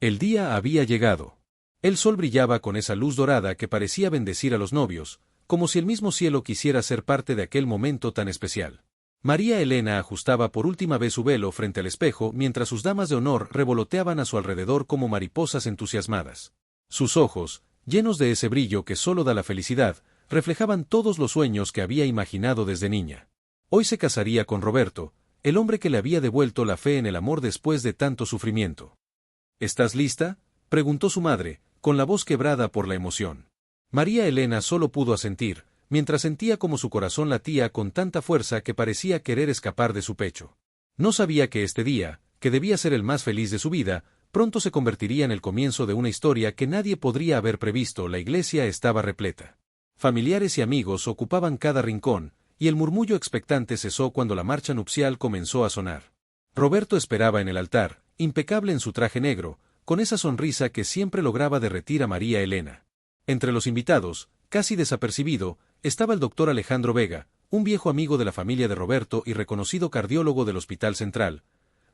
El día había llegado. El sol brillaba con esa luz dorada que parecía bendecir a los novios, como si el mismo cielo quisiera ser parte de aquel momento tan especial. María Elena ajustaba por última vez su velo frente al espejo mientras sus damas de honor revoloteaban a su alrededor como mariposas entusiasmadas. Sus ojos, llenos de ese brillo que solo da la felicidad, reflejaban todos los sueños que había imaginado desde niña. Hoy se casaría con Roberto, el hombre que le había devuelto la fe en el amor después de tanto sufrimiento. ¿Estás lista?, preguntó su madre, con la voz quebrada por la emoción. María Elena solo pudo asentir, mientras sentía como su corazón latía con tanta fuerza que parecía querer escapar de su pecho. No sabía que este día, que debía ser el más feliz de su vida, pronto se convertiría en el comienzo de una historia que nadie podría haber previsto. La iglesia estaba repleta. Familiares y amigos ocupaban cada rincón, y el murmullo expectante cesó cuando la marcha nupcial comenzó a sonar. Roberto esperaba en el altar, impecable en su traje negro, con esa sonrisa que siempre lograba derretir a María Elena. Entre los invitados, casi desapercibido, estaba el doctor Alejandro Vega, un viejo amigo de la familia de Roberto y reconocido cardiólogo del Hospital Central.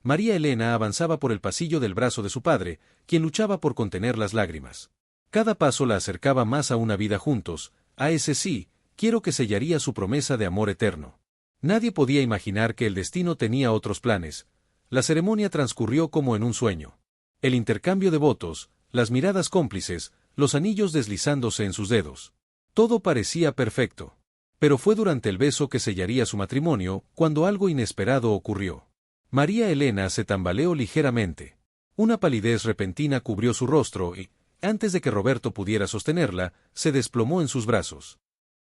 María Elena avanzaba por el pasillo del brazo de su padre, quien luchaba por contener las lágrimas. Cada paso la acercaba más a una vida juntos, a ese sí, quiero que sellaría su promesa de amor eterno. Nadie podía imaginar que el destino tenía otros planes. La ceremonia transcurrió como en un sueño. El intercambio de votos, las miradas cómplices, los anillos deslizándose en sus dedos. Todo parecía perfecto. Pero fue durante el beso que sellaría su matrimonio, cuando algo inesperado ocurrió. María Elena se tambaleó ligeramente. Una palidez repentina cubrió su rostro y, antes de que Roberto pudiera sostenerla, se desplomó en sus brazos.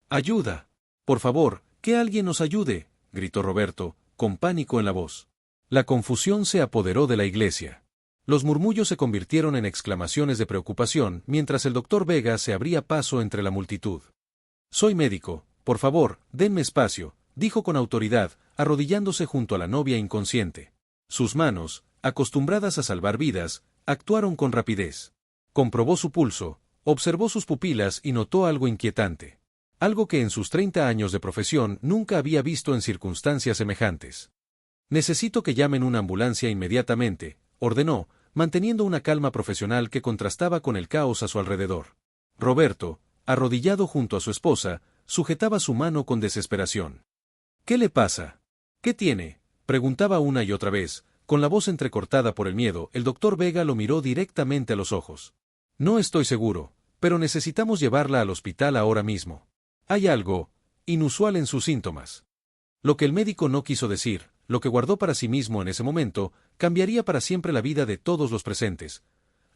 ¡Ayuda! Por favor, que alguien nos ayude, gritó Roberto, con pánico en la voz. La confusión se apoderó de la iglesia. Los murmullos se convirtieron en exclamaciones de preocupación mientras el doctor Vega se abría paso entre la multitud. Soy médico, por favor, denme espacio, dijo con autoridad, arrodillándose junto a la novia inconsciente. Sus manos, acostumbradas a salvar vidas, actuaron con rapidez. Comprobó su pulso, observó sus pupilas y notó algo inquietante. Algo que en sus 30 años de profesión nunca había visto en circunstancias semejantes. Necesito que llamen una ambulancia inmediatamente, ordenó, manteniendo una calma profesional que contrastaba con el caos a su alrededor. Roberto, arrodillado junto a su esposa, sujetaba su mano con desesperación. ¿Qué le pasa? ¿Qué tiene?, preguntaba una y otra vez, con la voz entrecortada por el miedo. El doctor Vega lo miró directamente a los ojos. No estoy seguro, pero necesitamos llevarla al hospital ahora mismo. Hay algo inusual en sus síntomas. Lo que el médico no quiso decir, lo que guardó para sí mismo en ese momento, cambiaría para siempre la vida de todos los presentes.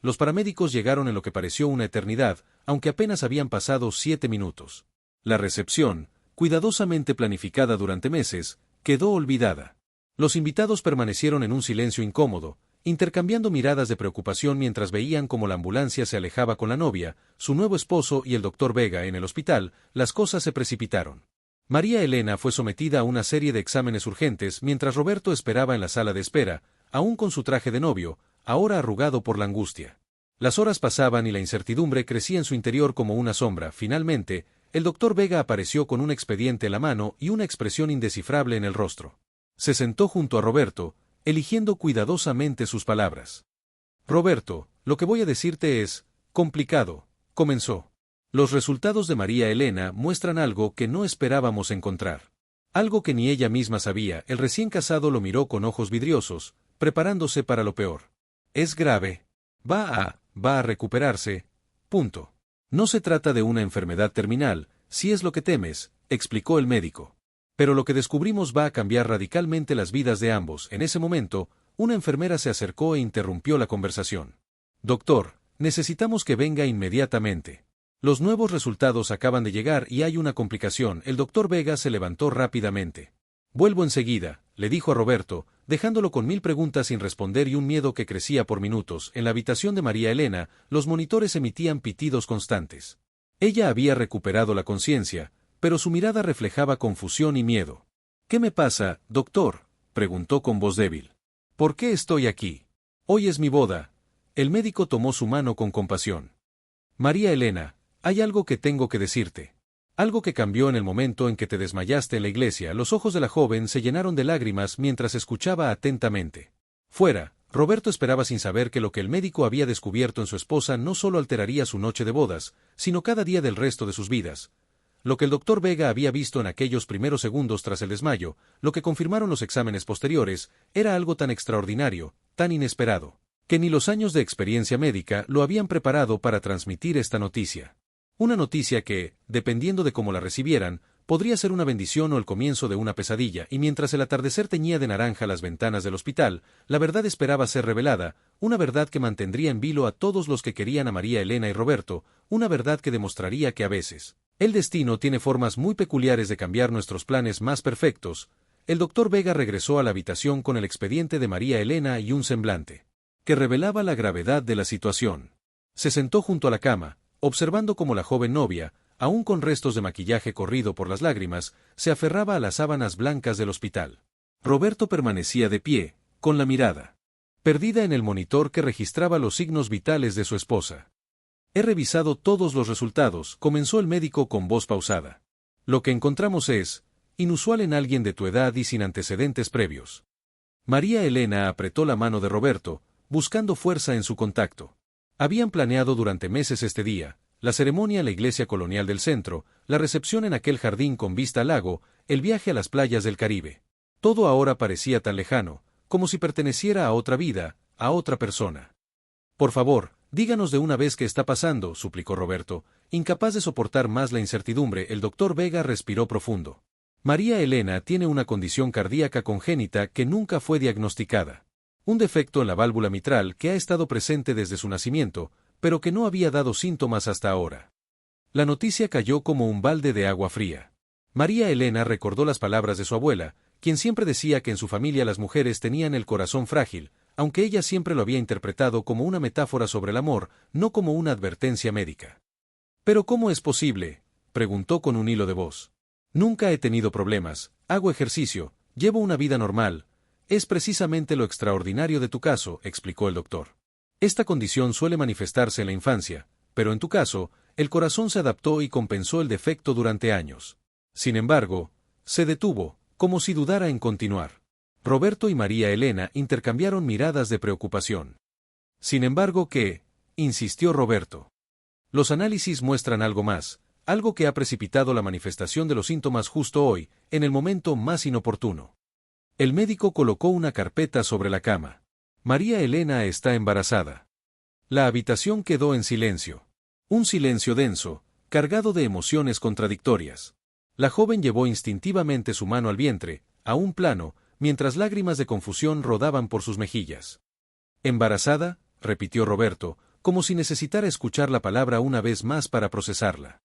Los paramédicos llegaron en lo que pareció una eternidad, aunque apenas habían pasado 7 minutos. La recepción, cuidadosamente planificada durante meses, quedó olvidada. Los invitados permanecieron en un silencio incómodo, intercambiando miradas de preocupación mientras veían cómo la ambulancia se alejaba con la novia, su nuevo esposo y el doctor Vega en el hospital. Las cosas se precipitaron. María Elena fue sometida a una serie de exámenes urgentes mientras Roberto esperaba en la sala de espera, aún con su traje de novio, ahora arrugado por la angustia. Las horas pasaban y la incertidumbre crecía en su interior como una sombra. Finalmente, el doctor Vega apareció con un expediente en la mano y una expresión indescifrable en el rostro. Se sentó junto a Roberto, eligiendo cuidadosamente sus palabras. Roberto, lo que voy a decirte es complicado, comenzó. Los resultados de María Elena muestran algo que no esperábamos encontrar. Algo que ni ella misma sabía. El recién casado lo miró con ojos vidriosos, preparándose para lo peor. Es grave. Va a recuperarse. Punto. No se trata de una enfermedad terminal, si es lo que temes, explicó el médico. Pero lo que descubrimos va a cambiar radicalmente las vidas de ambos. En ese momento, una enfermera se acercó e interrumpió la conversación. Doctor, necesitamos que venga inmediatamente. Los nuevos resultados acaban de llegar y hay una complicación. El doctor Vega se levantó rápidamente. Vuelvo enseguida, le dijo a Roberto, dejándolo con 1000 preguntas sin responder y un miedo que crecía por minutos. En la habitación de María Elena, los monitores emitían pitidos constantes. Ella había recuperado la conciencia, pero su mirada reflejaba confusión y miedo. ¿Qué me pasa, doctor?, preguntó con voz débil. ¿Por qué estoy aquí? Hoy es mi boda. El médico tomó su mano con compasión. María Elena, hay algo que tengo que decirte. Algo que cambió en el momento en que te desmayaste en la iglesia. Los ojos de la joven se llenaron de lágrimas mientras escuchaba atentamente. Fuera, Roberto esperaba sin saber que lo que el médico había descubierto en su esposa no solo alteraría su noche de bodas, sino cada día del resto de sus vidas. Lo que el doctor Vega había visto en aquellos primeros segundos tras el desmayo, lo que confirmaron los exámenes posteriores, era algo tan extraordinario, tan inesperado, que ni los años de experiencia médica lo habían preparado para transmitir esta noticia. Una noticia que, dependiendo de cómo la recibieran, podría ser una bendición o el comienzo de una pesadilla, y mientras el atardecer teñía de naranja las ventanas del hospital, la verdad esperaba ser revelada, una verdad que mantendría en vilo a todos los que querían a María Elena y Roberto, una verdad que demostraría que a veces, el destino tiene formas muy peculiares de cambiar nuestros planes más perfectos. El doctor Vega regresó a la habitación con el expediente de María Elena y un semblante que revelaba la gravedad de la situación. Se sentó junto a la cama, observando cómo la joven novia, aún con restos de maquillaje corrido por las lágrimas, se aferraba a las sábanas blancas del hospital. Roberto permanecía de pie, con la mirada perdida en el monitor que registraba los signos vitales de su esposa. He revisado todos los resultados, comenzó el médico con voz pausada. Lo que encontramos es inusual en alguien de tu edad y sin antecedentes previos. María Elena apretó la mano de Roberto, buscando fuerza en su contacto. Habían planeado durante meses este día, la ceremonia en la iglesia colonial del centro, la recepción en aquel jardín con vista al lago, el viaje a las playas del Caribe. Todo ahora parecía tan lejano, como si perteneciera a otra vida, a otra persona. Por favor, díganos de una vez qué está pasando, suplicó Roberto. Incapaz de soportar más la incertidumbre, el doctor Vega respiró profundo. María Elena tiene una condición cardíaca congénita que nunca fue diagnosticada. Un defecto en la válvula mitral que ha estado presente desde su nacimiento, pero que no había dado síntomas hasta ahora. La noticia cayó como un balde de agua fría. María Elena recordó las palabras de su abuela, quien siempre decía que en su familia las mujeres tenían el corazón frágil, aunque ella siempre lo había interpretado como una metáfora sobre el amor, no como una advertencia médica. ¿Pero cómo es posible?, preguntó con un hilo de voz. Nunca he tenido problemas, hago ejercicio, llevo una vida normal. Es precisamente lo extraordinario de tu caso, explicó el doctor. Esta condición suele manifestarse en la infancia, pero en tu caso, el corazón se adaptó y compensó el defecto durante años. Sin embargo, se detuvo, como si dudara en continuar. Roberto y María Elena intercambiaron miradas de preocupación. Sin embargo, ¿qué?, insistió Roberto. Los análisis muestran algo más, algo que ha precipitado la manifestación de los síntomas justo hoy, en el momento más inoportuno. El médico colocó una carpeta sobre la cama. María Elena está embarazada. La habitación quedó en silencio. Un silencio denso, cargado de emociones contradictorias. La joven llevó instintivamente su mano al vientre, a un plano, mientras lágrimas de confusión rodaban por sus mejillas. ¿Embarazada?, repitió Roberto, como si necesitara escuchar la palabra una vez más para procesarla.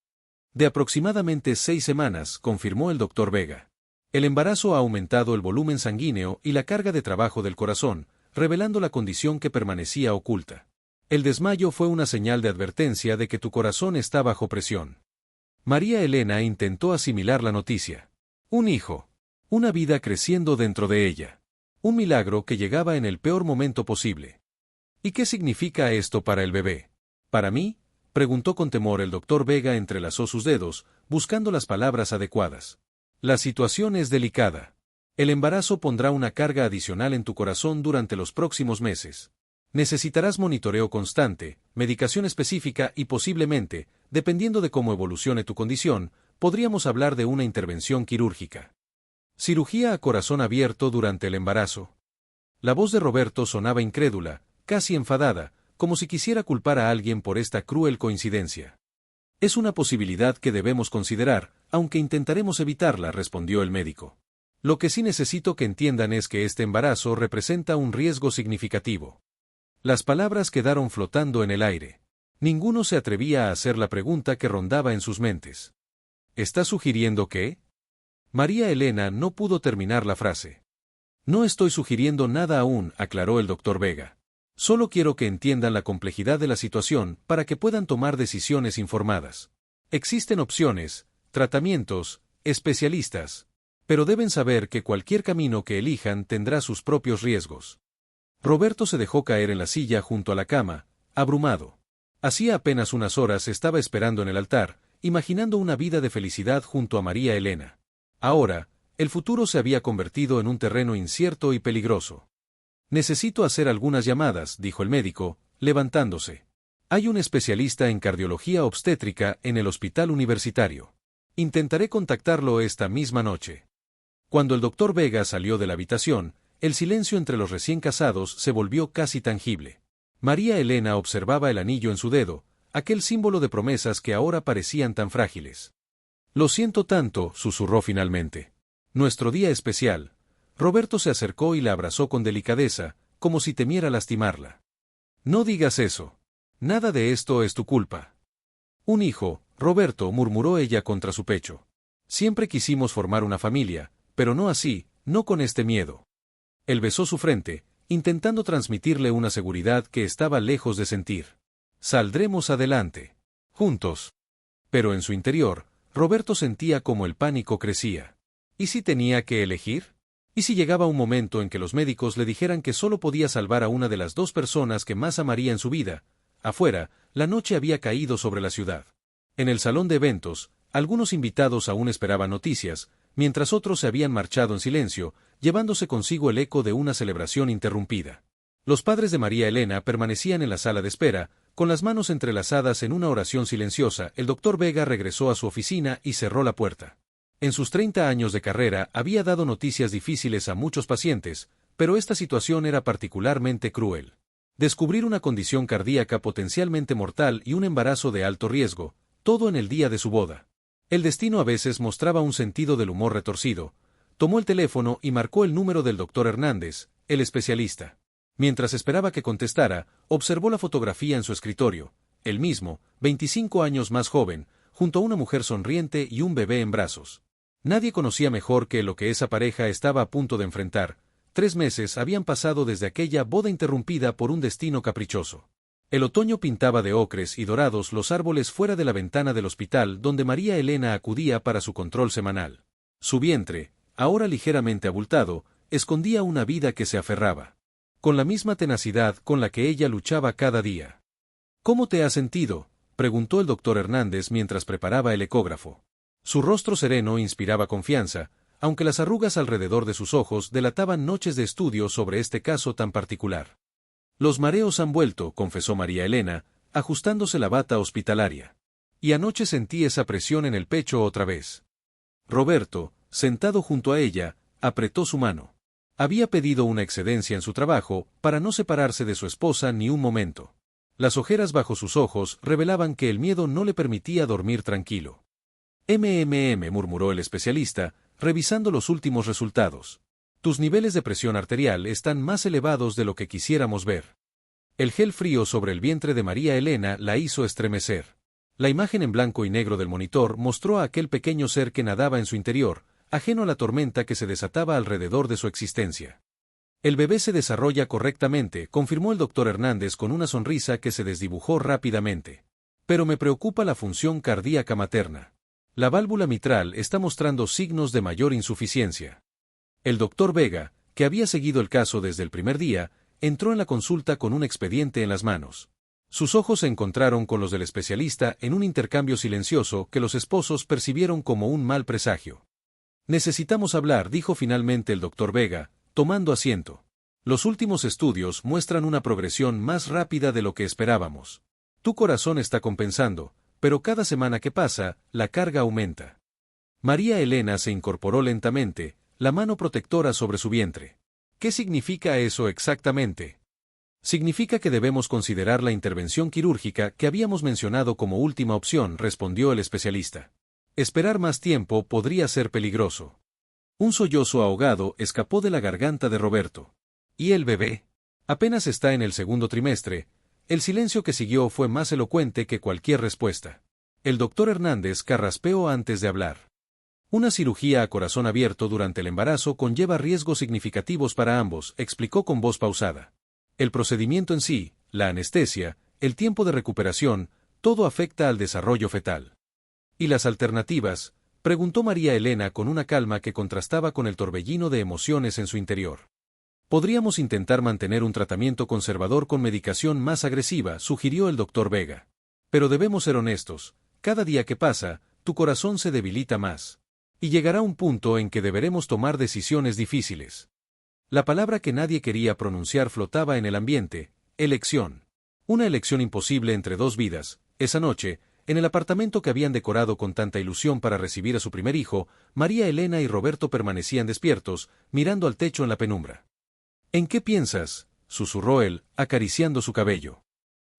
De aproximadamente 6 semanas, confirmó el doctor Vega. El embarazo ha aumentado el volumen sanguíneo y la carga de trabajo del corazón, revelando la condición que permanecía oculta. El desmayo fue una señal de advertencia de que tu corazón está bajo presión. María Elena intentó asimilar la noticia. Un hijo. Una vida creciendo dentro de ella. Un milagro que llegaba en el peor momento posible. ¿Y qué significa esto para el bebé? ¿Para mí?, preguntó con temor el doctor Vega. Entrelazó sus dedos, buscando las palabras adecuadas. La situación es delicada. El embarazo pondrá una carga adicional en tu corazón durante los próximos meses. Necesitarás monitoreo constante, medicación específica y posiblemente, dependiendo de cómo evolucione tu condición, podríamos hablar de una intervención quirúrgica. Cirugía a corazón abierto durante el embarazo. La voz de Roberto sonaba incrédula, casi enfadada, como si quisiera culpar a alguien por esta cruel coincidencia. Es una posibilidad que debemos considerar, aunque intentaremos evitarla, respondió el médico. Lo que sí necesito que entiendan es que este embarazo representa un riesgo significativo. Las palabras quedaron flotando en el aire. Ninguno se atrevía a hacer la pregunta que rondaba en sus mentes. ¿Estás sugiriendo que? María Elena no pudo terminar la frase. No estoy sugiriendo nada aún, aclaró el doctor Vega. Solo quiero que entiendan la complejidad de la situación para que puedan tomar decisiones informadas. Existen opciones, tratamientos, especialistas. Pero deben saber que cualquier camino que elijan tendrá sus propios riesgos. Roberto se dejó caer en la silla junto a la cama, abrumado. Hacía apenas unas horas estaba esperando en el altar, imaginando una vida de felicidad junto a María Elena. Ahora, el futuro se había convertido en un terreno incierto y peligroso. Necesito hacer algunas llamadas, dijo el médico, levantándose. Hay un especialista en cardiología obstétrica en el hospital universitario. Intentaré contactarlo esta misma noche. Cuando el doctor Vega salió de la habitación, el silencio entre los recién casados se volvió casi tangible. María Elena observaba el anillo en su dedo, aquel símbolo de promesas que ahora parecían tan frágiles. Lo siento tanto, susurró finalmente. Nuestro día especial. Roberto se acercó y la abrazó con delicadeza, como si temiera lastimarla. No digas eso. Nada de esto es tu culpa. Un hijo, Roberto, murmuró ella contra su pecho. Siempre quisimos formar una familia, pero no así, no con este miedo. Él besó su frente, intentando transmitirle una seguridad que estaba lejos de sentir. Saldremos adelante. Juntos. Pero en su interior, Roberto sentía como el pánico crecía. ¿Y si tenía que elegir? ¿Y si llegaba un momento en que los médicos le dijeran que solo podía salvar a una de las dos personas que más amaría en su vida? Afuera, la noche había caído sobre la ciudad. En el salón de eventos, algunos invitados aún esperaban noticias, mientras otros se habían marchado en silencio, llevándose consigo el eco de una celebración interrumpida. Los padres de María Elena permanecían en la sala de espera, con las manos entrelazadas en una oración silenciosa. El doctor Vega regresó a su oficina y cerró la puerta. En sus 30 años de carrera había dado noticias difíciles a muchos pacientes, pero esta situación era particularmente cruel. Descubrir una condición cardíaca potencialmente mortal y un embarazo de alto riesgo, todo en el día de su boda. El destino a veces mostraba un sentido del humor retorcido. Tomó el teléfono y marcó el número del doctor Hernández, el especialista. Mientras esperaba que contestara, observó la fotografía en su escritorio, el mismo, 25 años más joven, junto a una mujer sonriente y un bebé en brazos. Nadie conocía mejor que lo que esa pareja estaba a punto de enfrentar. 3 meses habían pasado desde aquella boda interrumpida por un destino caprichoso. El otoño pintaba de ocres y dorados los árboles fuera de la ventana del hospital donde María Elena acudía para su control semanal. Su vientre, ahora ligeramente abultado, escondía una vida que se aferraba. Con la misma tenacidad con la que ella luchaba cada día. ¿Cómo te has sentido?, preguntó el doctor Hernández mientras preparaba el ecógrafo. Su rostro sereno inspiraba confianza, aunque las arrugas alrededor de sus ojos delataban noches de estudio sobre este caso tan particular. Los mareos han vuelto, confesó María Elena, ajustándose la bata hospitalaria. Y anoche sentí esa presión en el pecho otra vez. Roberto, sentado junto a ella, apretó su mano. Había pedido una excedencia en su trabajo para no separarse de su esposa ni un momento. Las ojeras bajo sus ojos revelaban que el miedo no le permitía dormir tranquilo. Murmuró el especialista, revisando los últimos resultados. Tus niveles de presión arterial están más elevados de lo que quisiéramos ver. El gel frío sobre el vientre de María Elena la hizo estremecer. La imagen en blanco y negro del monitor mostró a aquel pequeño ser que nadaba en su interior, ajeno a la tormenta que se desataba alrededor de su existencia. El bebé se desarrolla correctamente, confirmó el doctor Hernández con una sonrisa que se desdibujó rápidamente. Pero me preocupa la función cardíaca materna. La válvula mitral está mostrando signos de mayor insuficiencia. El doctor Vega, que había seguido el caso desde el primer día, entró en la consulta con un expediente en las manos. Sus ojos se encontraron con los del especialista en un intercambio silencioso que los esposos percibieron como un mal presagio. Necesitamos hablar, dijo finalmente el doctor Vega, tomando asiento. Los últimos estudios muestran una progresión más rápida de lo que esperábamos. Tu corazón está compensando, pero cada semana que pasa, la carga aumenta. María Elena se incorporó lentamente, la mano protectora sobre su vientre. ¿Qué significa eso exactamente? Significa que debemos considerar la intervención quirúrgica que habíamos mencionado como última opción, respondió el especialista. Esperar más tiempo podría ser peligroso. Un sollozo ahogado escapó de la garganta de Roberto. ¿Y el bebé? Apenas está en el segundo trimestre. El silencio que siguió fue más elocuente que cualquier respuesta. El doctor Hernández carraspeó antes de hablar. Una cirugía a corazón abierto durante el embarazo conlleva riesgos significativos para ambos, explicó con voz pausada. El procedimiento en sí, la anestesia, el tiempo de recuperación, todo afecta al desarrollo fetal. ¿Y las alternativas?, preguntó María Elena con una calma que contrastaba con el torbellino de emociones en su interior. Podríamos intentar mantener un tratamiento conservador con medicación más agresiva, sugirió el doctor Vega. Pero debemos ser honestos, cada día que pasa, tu corazón se debilita más. Y llegará un punto en que deberemos tomar decisiones difíciles. La palabra que nadie quería pronunciar flotaba en el ambiente: elección. Una elección imposible entre dos vidas. Esa noche, en el apartamento que habían decorado con tanta ilusión para recibir a su primer hijo, María Elena y Roberto permanecían despiertos, mirando al techo en la penumbra. ¿En qué piensas?, susurró él, acariciando su cabello.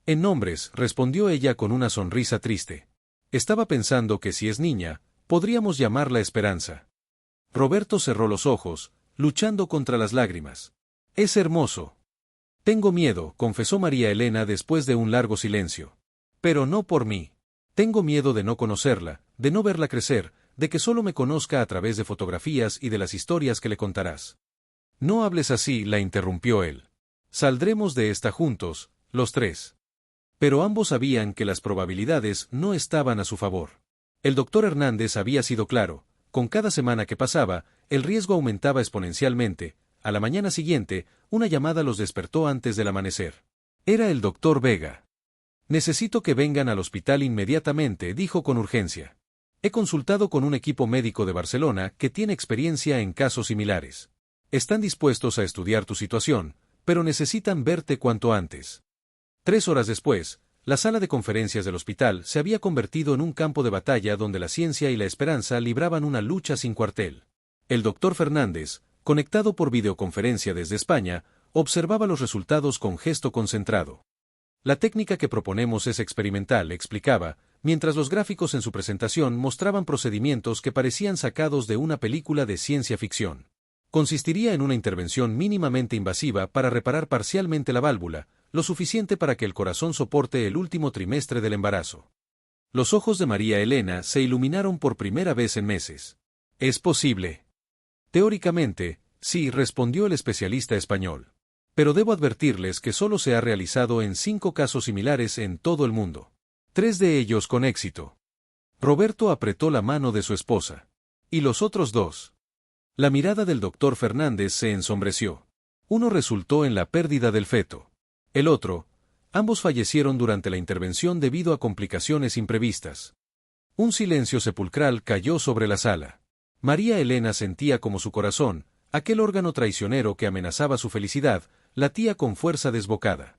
En nombres, respondió ella con una sonrisa triste. Estaba pensando que si es niña, podríamos llamarla Esperanza. Roberto cerró los ojos, luchando contra las lágrimas. Es hermoso. Tengo miedo, confesó María Elena después de un largo silencio. Pero no por mí. Tengo miedo de no conocerla, de no verla crecer, de que solo me conozca a través de fotografías y de las historias que le contarás. No hables así, la interrumpió él. Saldremos de esta juntos, los tres. Pero ambos sabían que las probabilidades no estaban a su favor. El doctor Hernández había sido claro: con cada semana que pasaba, el riesgo aumentaba exponencialmente. A la mañana siguiente, una llamada los despertó antes del amanecer. Era el doctor Vega. Necesito que vengan al hospital inmediatamente, dijo con urgencia. He consultado con un equipo médico de Barcelona que tiene experiencia en casos similares. Están dispuestos a estudiar tu situación, pero necesitan verte cuanto antes. 3 horas después, la sala de conferencias del hospital se había convertido en un campo de batalla donde la ciencia y la esperanza libraban una lucha sin cuartel. El doctor Fernández, conectado por videoconferencia desde España, observaba los resultados con gesto concentrado. La técnica que proponemos es experimental, explicaba, mientras los gráficos en su presentación mostraban procedimientos que parecían sacados de una película de ciencia ficción. Consistiría en una intervención mínimamente invasiva para reparar parcialmente la válvula, lo suficiente para que el corazón soporte el último trimestre del embarazo. Los ojos de María Elena se iluminaron por primera vez en meses. ¿Es posible? Teóricamente, sí, respondió el especialista español. Pero debo advertirles que solo se ha realizado en 5 casos similares en todo el mundo. 3 de ellos con éxito. Roberto apretó la mano de su esposa. ¿Y los otros 2? La mirada del doctor Fernández se ensombreció. Uno resultó en la pérdida del feto. El otro, ambos fallecieron durante la intervención debido a complicaciones imprevistas. Un silencio sepulcral cayó sobre la sala. María Elena sentía como su corazón, aquel órgano traicionero que amenazaba su felicidad, latía con fuerza desbocada.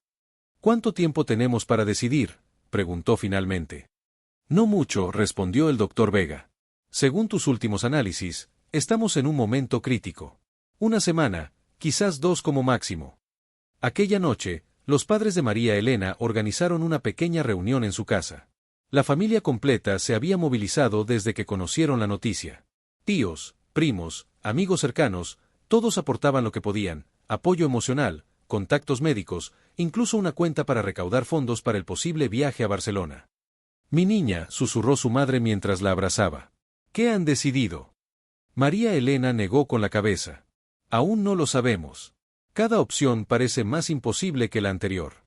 ¿Cuánto tiempo tenemos para decidir?, preguntó finalmente. No mucho, respondió el doctor Vega. Según tus últimos análisis, estamos en un momento crítico. 1 semana, quizás 2 como máximo. Aquella noche, los padres de María Elena organizaron una pequeña reunión en su casa. La familia completa se había movilizado desde que conocieron la noticia. Tíos, primos, amigos cercanos, todos aportaban lo que podían: apoyo emocional, contactos médicos, incluso una cuenta para recaudar fondos para el posible viaje a Barcelona. Mi niña, susurró su madre mientras la abrazaba. ¿Qué han decidido? María Elena negó con la cabeza. Aún no lo sabemos. Cada opción parece más imposible que la anterior.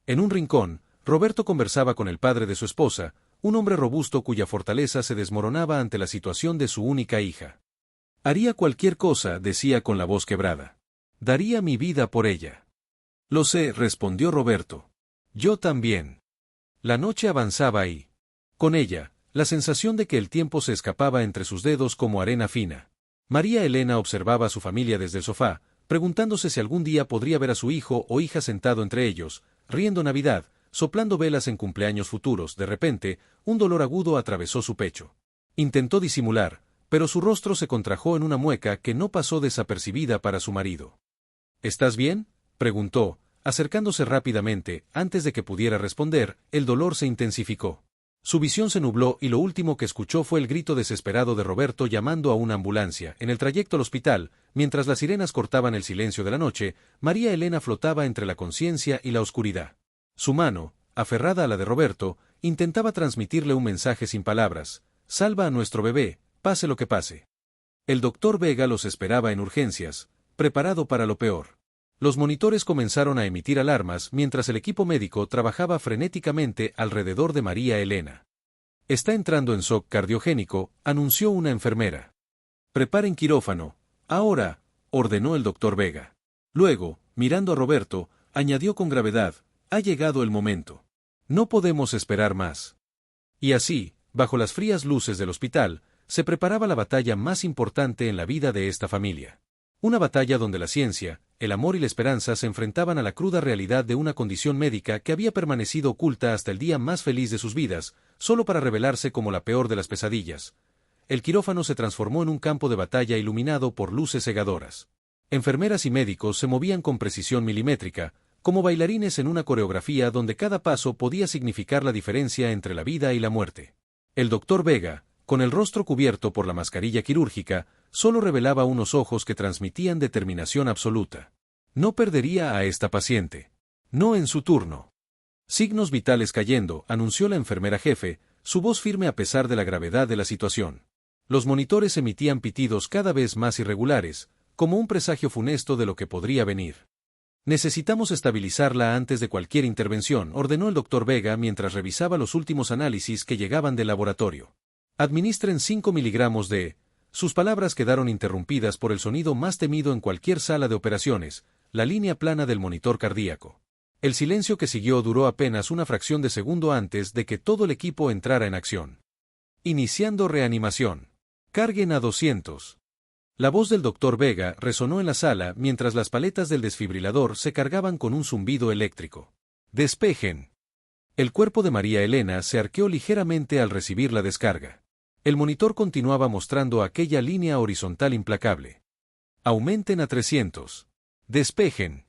En un rincón, Roberto conversaba con el padre de su esposa, un hombre robusto cuya fortaleza se desmoronaba ante la situación de su única hija. Haría cualquier cosa, decía con la voz quebrada. Daría mi vida por ella. Lo sé, respondió Roberto. Yo también. La noche avanzaba y, con ella, la sensación de que el tiempo se escapaba entre sus dedos como arena fina. María Elena observaba a su familia desde el sofá, preguntándose si algún día podría ver a su hijo o hija sentado entre ellos, riendo Navidad, soplando velas en cumpleaños futuros. De repente, un dolor agudo atravesó su pecho. Intentó disimular, pero su rostro se contrajo en una mueca que no pasó desapercibida para su marido. ¿Estás bien?, preguntó, acercándose rápidamente. Antes de que pudiera responder, el dolor se intensificó. Su visión se nubló y lo último que escuchó fue el grito desesperado de Roberto llamando a una ambulancia. En el trayecto al hospital, mientras las sirenas cortaban el silencio de la noche, María Elena flotaba entre la conciencia y la oscuridad. Su mano, aferrada a la de Roberto, intentaba transmitirle un mensaje sin palabras: salva a nuestro bebé, pase lo que pase. El doctor Vega los esperaba en urgencias, preparado para lo peor. Los monitores comenzaron a emitir alarmas mientras el equipo médico trabajaba frenéticamente alrededor de María Elena. Está entrando en shock cardiogénico, anunció una enfermera. Preparen quirófano, ahora, ordenó el doctor Vega. Luego, mirando a Roberto, añadió con gravedad: ha llegado el momento. No podemos esperar más. Y así, bajo las frías luces del hospital, se preparaba la batalla más importante en la vida de esta familia. Una batalla donde la ciencia, el amor y la esperanza se enfrentaban a la cruda realidad de una condición médica que había permanecido oculta hasta el día más feliz de sus vidas, solo para revelarse como la peor de las pesadillas. El quirófano se transformó en un campo de batalla iluminado por luces cegadoras. Enfermeras y médicos se movían con precisión milimétrica, como bailarines en una coreografía donde cada paso podía significar la diferencia entre la vida y la muerte. El doctor Vega, con el rostro cubierto por la mascarilla quirúrgica, solo revelaba unos ojos que transmitían determinación absoluta. No perdería a esta paciente. No en su turno. Signos vitales cayendo, anunció la enfermera jefe, su voz firme a pesar de la gravedad de la situación. Los monitores emitían pitidos cada vez más irregulares, como un presagio funesto de lo que podría venir. Necesitamos estabilizarla antes de cualquier intervención, ordenó el doctor Vega mientras revisaba los últimos análisis que llegaban del laboratorio. Administren 5 miligramos de... Sus palabras quedaron interrumpidas por el sonido más temido en cualquier sala de operaciones, la línea plana del monitor cardíaco. El silencio que siguió duró apenas una fracción de segundo antes de que todo el equipo entrara en acción. Iniciando reanimación. Carguen a 200. La voz del doctor Vega resonó en la sala mientras las paletas del desfibrilador se cargaban con un zumbido eléctrico. Despejen. El cuerpo de María Elena se arqueó ligeramente al recibir la descarga. El monitor continuaba mostrando aquella línea horizontal implacable. Aumenten a 300. Despejen.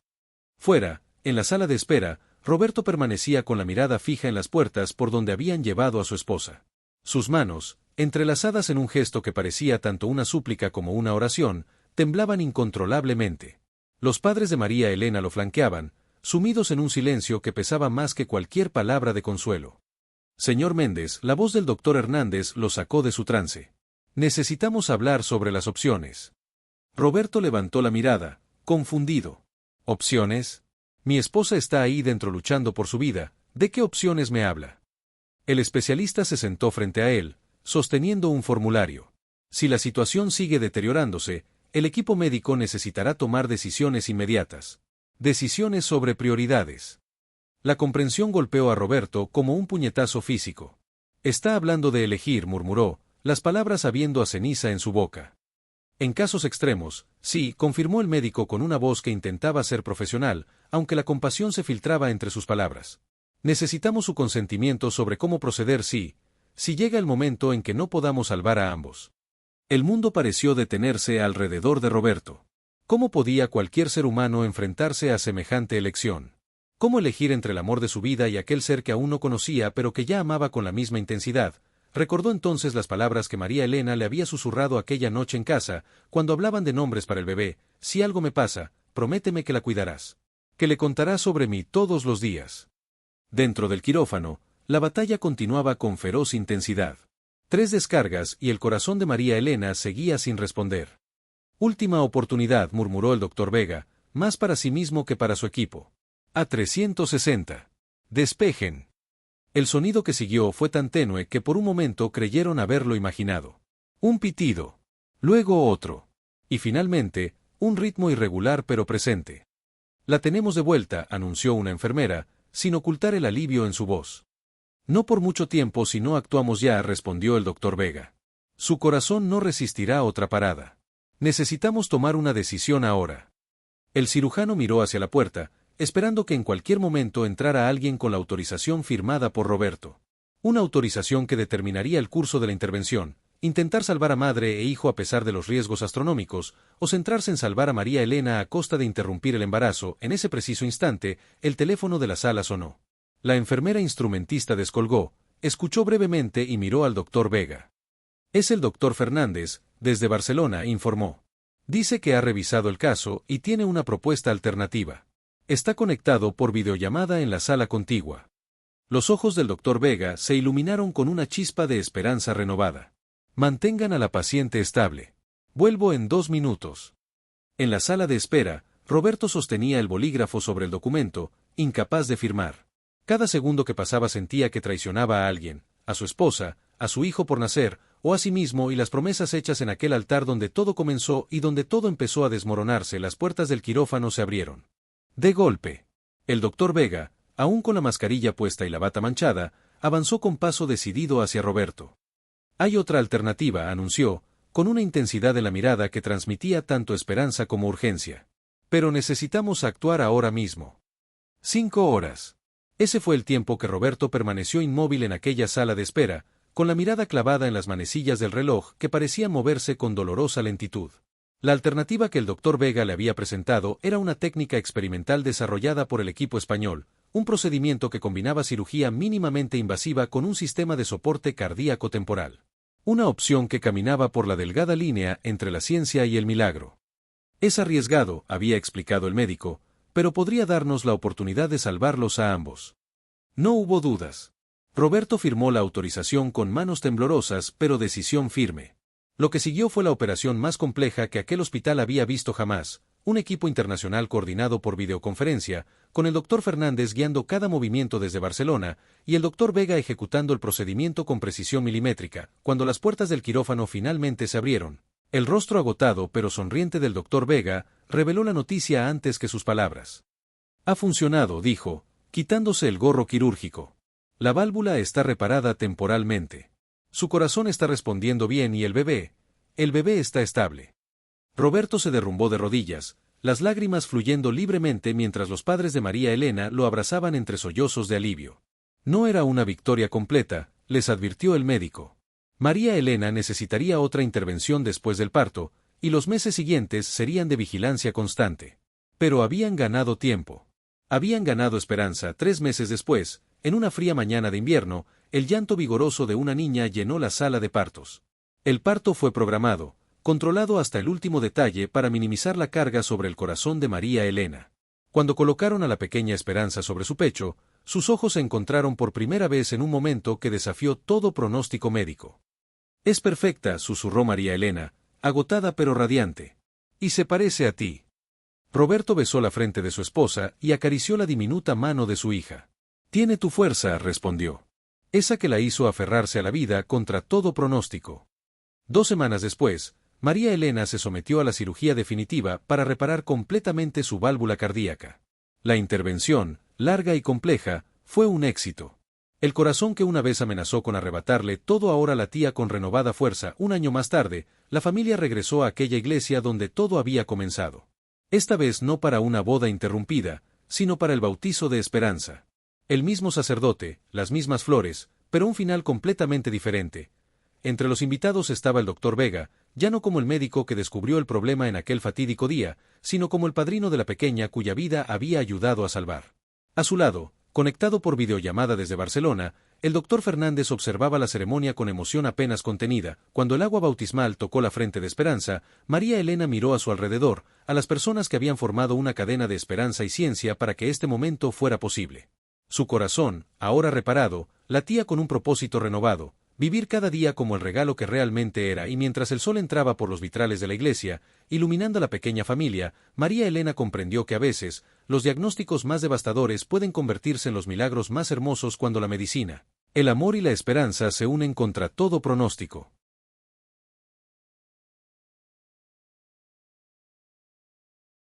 Fuera, en la sala de espera, Roberto permanecía con la mirada fija en las puertas por donde habían llevado a su esposa. Sus manos, entrelazadas en un gesto que parecía tanto una súplica como una oración, temblaban incontrolablemente. Los padres de María Elena lo flanqueaban, sumidos en un silencio que pesaba más que cualquier palabra de consuelo. Señor Méndez, la voz del doctor Hernández lo sacó de su trance. Necesitamos hablar sobre las opciones. Roberto levantó la mirada, confundido. ¿Opciones? Mi esposa está ahí dentro luchando por su vida, ¿de qué opciones me habla? El especialista se sentó frente a él, sosteniendo un formulario. Si la situación sigue deteriorándose, el equipo médico necesitará tomar decisiones inmediatas. Decisiones sobre prioridades. La comprensión golpeó a Roberto como un puñetazo físico. Está hablando de elegir, murmuró, las palabras habiendo a ceniza en su boca. En casos extremos, sí, confirmó el médico con una voz que intentaba ser profesional, aunque la compasión se filtraba entre sus palabras. Necesitamos su consentimiento sobre cómo proceder si llega el momento en que no podamos salvar a ambos. El mundo pareció detenerse alrededor de Roberto. ¿Cómo podía cualquier ser humano enfrentarse a semejante elección? ¿Cómo elegir entre el amor de su vida y aquel ser que aún no conocía pero que ya amaba con la misma intensidad? Recordó entonces las palabras que María Elena le había susurrado aquella noche en casa, cuando hablaban de nombres para el bebé: si algo me pasa, prométeme que la cuidarás. Que le contarás sobre mí todos los días. Dentro del quirófano, la batalla continuaba con feroz intensidad. 3 descargas y el corazón de María Elena seguía sin responder. Última oportunidad, murmuró el doctor Vega, más para sí mismo que para su equipo. A 360. Despejen. El sonido que siguió fue tan tenue que por un momento creyeron haberlo imaginado. Un pitido. Luego otro. Y finalmente, un ritmo irregular pero presente. La tenemos de vuelta, anunció una enfermera, sin ocultar el alivio en su voz. No por mucho tiempo si no actuamos ya, respondió el doctor Vega. Su corazón no resistirá otra parada. Necesitamos tomar una decisión ahora. El cirujano miró hacia la puerta, esperando que en cualquier momento entrara alguien con la autorización firmada por Roberto. Una autorización que determinaría el curso de la intervención, intentar salvar a madre e hijo a pesar de los riesgos astronómicos, o centrarse en salvar a María Elena a costa de interrumpir el embarazo. En ese preciso instante, el teléfono de la sala sonó. La enfermera instrumentista descolgó, escuchó brevemente y miró al doctor Vega. Es el doctor Fernández, desde Barcelona, informó. Dice que ha revisado el caso y tiene una propuesta alternativa. Está conectado por videollamada en la sala contigua. Los ojos del doctor Vega se iluminaron con una chispa de esperanza renovada. Mantengan a la paciente estable. Vuelvo en 2 minutos. En la sala de espera, Roberto sostenía el bolígrafo sobre el documento, incapaz de firmar. Cada segundo que pasaba sentía que traicionaba a alguien, a su esposa, a su hijo por nacer, o a sí mismo y las promesas hechas en aquel altar donde todo comenzó y donde todo empezó a desmoronarse. Las puertas del quirófano se abrieron. De golpe, el doctor Vega, aún con la mascarilla puesta y la bata manchada, avanzó con paso decidido hacia Roberto. Hay otra alternativa, anunció, con una intensidad en la mirada que transmitía tanto esperanza como urgencia. Pero necesitamos actuar ahora mismo. 5 horas. Ese fue el tiempo que Roberto permaneció inmóvil en aquella sala de espera, con la mirada clavada en las manecillas del reloj que parecían moverse con dolorosa lentitud. La alternativa que el doctor Vega le había presentado era una técnica experimental desarrollada por el equipo español, un procedimiento que combinaba cirugía mínimamente invasiva con un sistema de soporte cardíaco temporal. Una opción que caminaba por la delgada línea entre la ciencia y el milagro. Es arriesgado, había explicado el médico, pero podría darnos la oportunidad de salvarlos a ambos. No hubo dudas. Roberto firmó la autorización con manos temblorosas pero decisión firme. Lo que siguió fue la operación más compleja que aquel hospital había visto jamás, un equipo internacional coordinado por videoconferencia, con el doctor Fernández guiando cada movimiento desde Barcelona, y el doctor Vega ejecutando el procedimiento con precisión milimétrica. Cuando las puertas del quirófano finalmente se abrieron, el rostro agotado pero sonriente del doctor Vega reveló la noticia antes que sus palabras. Ha funcionado, dijo, quitándose el gorro quirúrgico. La válvula está reparada temporalmente. Su corazón está respondiendo bien y el bebé está estable. Roberto se derrumbó de rodillas, las lágrimas fluyendo libremente mientras los padres de María Elena lo abrazaban entre sollozos de alivio. No era una victoria completa, les advirtió el médico. María Elena necesitaría otra intervención después del parto, y los meses siguientes serían de vigilancia constante. Pero habían ganado tiempo. Habían ganado esperanza. 3 meses después, en una fría mañana de invierno, el llanto vigoroso de una niña llenó la sala de partos. El parto fue programado, controlado hasta el último detalle para minimizar la carga sobre el corazón de María Elena. Cuando colocaron a la pequeña Esperanza sobre su pecho, sus ojos se encontraron por primera vez en un momento que desafió todo pronóstico médico. Es perfecta, susurró María Elena, agotada pero radiante. Y se parece a ti. Roberto besó la frente de su esposa y acarició la diminuta mano de su hija. Tiene tu fuerza, respondió. Esa que la hizo aferrarse a la vida contra todo pronóstico. 2 semanas después, María Elena se sometió a la cirugía definitiva para reparar completamente su válvula cardíaca. La intervención, larga y compleja, fue un éxito. El corazón que una vez amenazó con arrebatarle todo ahora latía con renovada fuerza. 1 año más tarde, la familia regresó a aquella iglesia donde todo había comenzado. Esta vez no para una boda interrumpida, sino para el bautizo de Esperanza. El mismo sacerdote, las mismas flores, pero un final completamente diferente. Entre los invitados estaba el doctor Vega, ya no como el médico que descubrió el problema en aquel fatídico día, sino como el padrino de la pequeña cuya vida había ayudado a salvar. A su lado, conectado por videollamada desde Barcelona, el doctor Fernández observaba la ceremonia con emoción apenas contenida. Cuando el agua bautismal tocó la frente de Esperanza, María Elena miró a su alrededor, a las personas que habían formado una cadena de esperanza y ciencia para que este momento fuera posible. Su corazón, ahora reparado, latía con un propósito renovado, vivir cada día como el regalo que realmente era. Y mientras el sol entraba por los vitrales de la iglesia, iluminando a la pequeña familia, María Elena comprendió que a veces, los diagnósticos más devastadores pueden convertirse en los milagros más hermosos cuando la medicina, el amor y la esperanza se unen contra todo pronóstico.